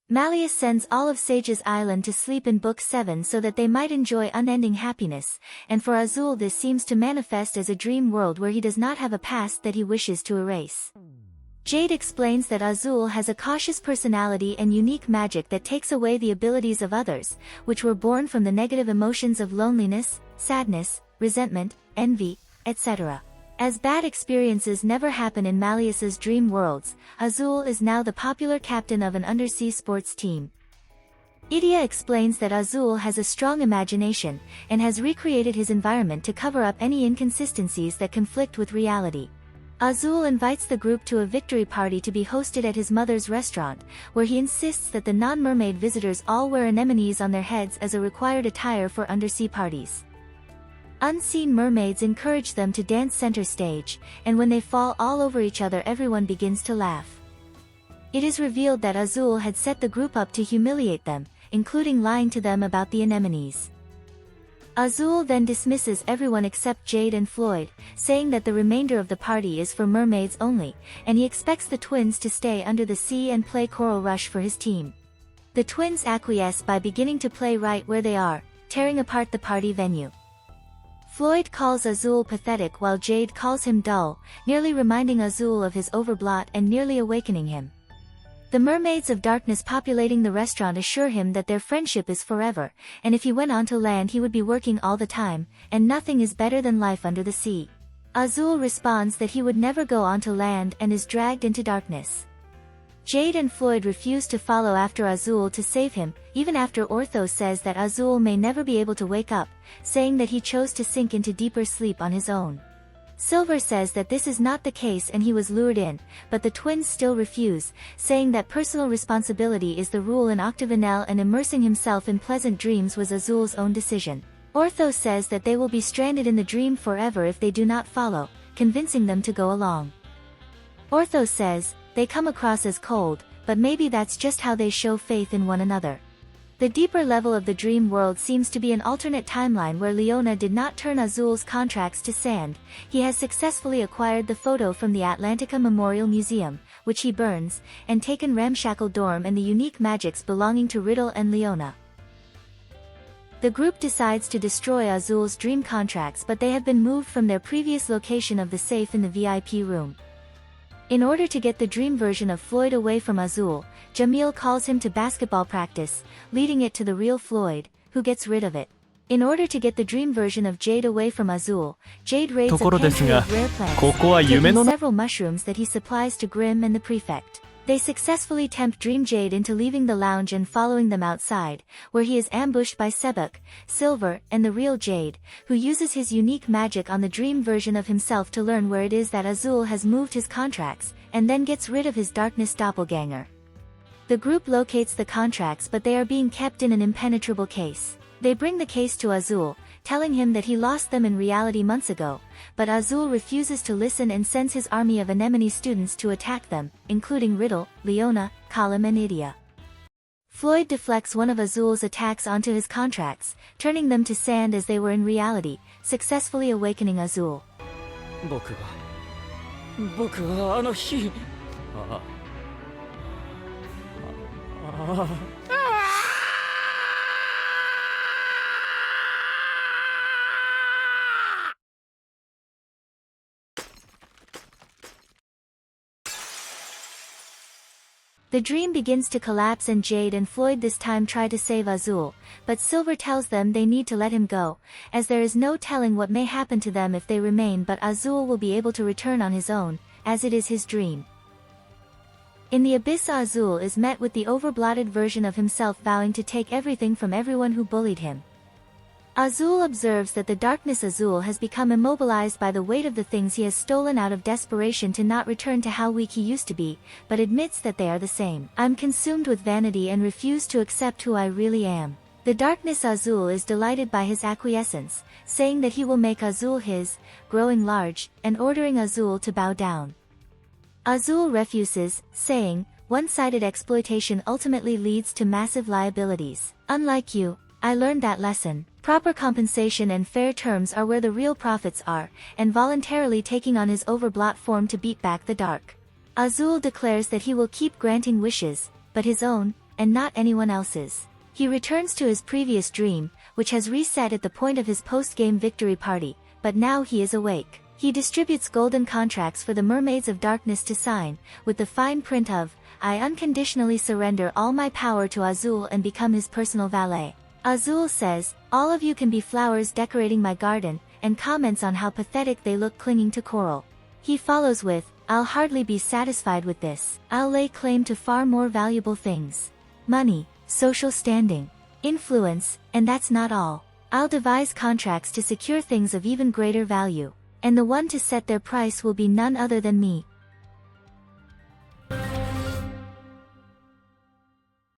Malleus sends all of Sage's island to sleep in Book 7 so that they might enjoy unending happiness, and for Azul this seems to manifest as a dream world where he does not have a past that he wishes to erase. Jade explains that Azul has a cautious personality and unique magic that takes away the abilities of others, which were born from the negative emotions of loneliness, sadness, resentment, envy, etc. As bad experiences never happen in Malleus's dream worlds, Azul is now the popular captain of an undersea sports team. Idia explains that Azul has a strong imagination, and has recreated his environment to cover up any inconsistencies that conflict with reality. Azul invites the group to a victory party to be hosted at his mother's restaurant, where he insists that the non-mermaid visitors all wear anemones on their heads as a required attire for undersea parties. Unseen mermaids encourage them to dance center stage, and when they fall all over each other everyone begins to laugh. It is revealed that Azul had set the group up to humiliate them, including lying to them about the anemones. Azul then dismisses everyone except Jade and Floyd, saying that the remainder of the party is for mermaids only, and he expects the twins to stay under the sea and play Coral Rush for his team. The twins acquiesce by beginning to play right where they are, tearing apart the party venue. Floyd calls Azul pathetic while Jade calls him dull, nearly reminding Azul of his overblot and nearly awakening him. The mermaids of darkness populating the restaurant assure him that their friendship is forever, and if he went onto land he would be working all the time, and nothing is better than life under the sea. Azul responds that he would never go onto land and is dragged into darkness. Jade and Floyd refuse to follow after Azul to save him, even after Ortho says that Azul may never be able to wake up, saying that he chose to sink into deeper sleep on his own. Silver says that this is not the case and he was lured in, but the twins still refuse, saying that personal responsibility is the rule in Octagonal and immersing himself in pleasant dreams was Azul's own decision. Ortho says that they will be stranded in the dream forever if they do not follow, convincing them to go along. Ortho says, they come across as cold, but maybe that's just how they show faith in one another. The deeper level of the dream world seems to be an alternate timeline where Leona did not turn Azul's contracts to sand. He has successfully acquired the photo from the Atlantica Memorial Museum, which he burns, and taken Ramshackle Dorm and the unique magics belonging to Riddle and Leona. The group decides to destroy Azul's dream contracts, but they have been moved from their previous location of the safe in the VIP room. In order to get the dream version of Floyd away from Azul, Jamil calls him to basketball practice, leading it to the real Floyd, who gets rid of it. In order to get the dream version of Jade away from Azul, Jade raids a pantry of rare plants, taking several mushrooms that he supplies to Grimm and the prefect. They successfully tempt Dream Jade into leaving the lounge and following them outside, where he is ambushed by Sebek, Silver, and the real Jade, who uses his unique magic on the dream version of himself to learn where it is that Azul has moved his contracts, and then gets rid of his darkness doppelganger. The group locates the contracts, but they are being kept in an impenetrable case. They bring the case to Azul, telling him that he lost them in reality months ago, but Azul refuses to listen and sends his army of anemone students to attack them, including Riddle, Leona, Colum and Idia. Floyd deflects one of Azul's attacks onto his contracts, turning them to sand as they were in reality, successfully awakening Azul. The dream begins to collapse and Jade and Floyd this time try to save Azul, but Silver tells them they need to let him go, as there is no telling what may happen to them if they remain, but Azul will be able to return on his own, as it is his dream. In the abyss, Azul is met with the overblotted version of himself vowing to take everything from everyone who bullied him. Azul observes that the darkness Azul has become immobilized by the weight of the things he has stolen out of desperation to not return to how weak he used to be, but admits that they are the same. I'm consumed with vanity and refuse to accept who I really am. The darkness Azul is delighted by his acquiescence, saying that he will make Azul his, growing large, and ordering Azul to bow down. Azul refuses, saying, one-sided exploitation ultimately leads to massive liabilities. Unlike you, I learned that lesson. Proper compensation and fair terms are where the real profits are, and voluntarily taking on his overblot form to beat back the dark. Azul declares that he will keep granting wishes, but his own, and not anyone else's. He returns to his previous dream, which has reset at the point of his post-game victory party, but now he is awake. He distributes golden contracts for the mermaids of darkness to sign, with the fine print of, "I unconditionally surrender all my power to Azul and become his personal valet." Azul says, "All of you can be flowers decorating my garden," and comments on how pathetic they look clinging to coral. He follows with, "I'll hardly be satisfied with this. I'll lay claim to far more valuable things. Money, social standing, influence, and that's not all. I'll devise contracts to secure things of even greater value. And the one to set their price will be none other than me."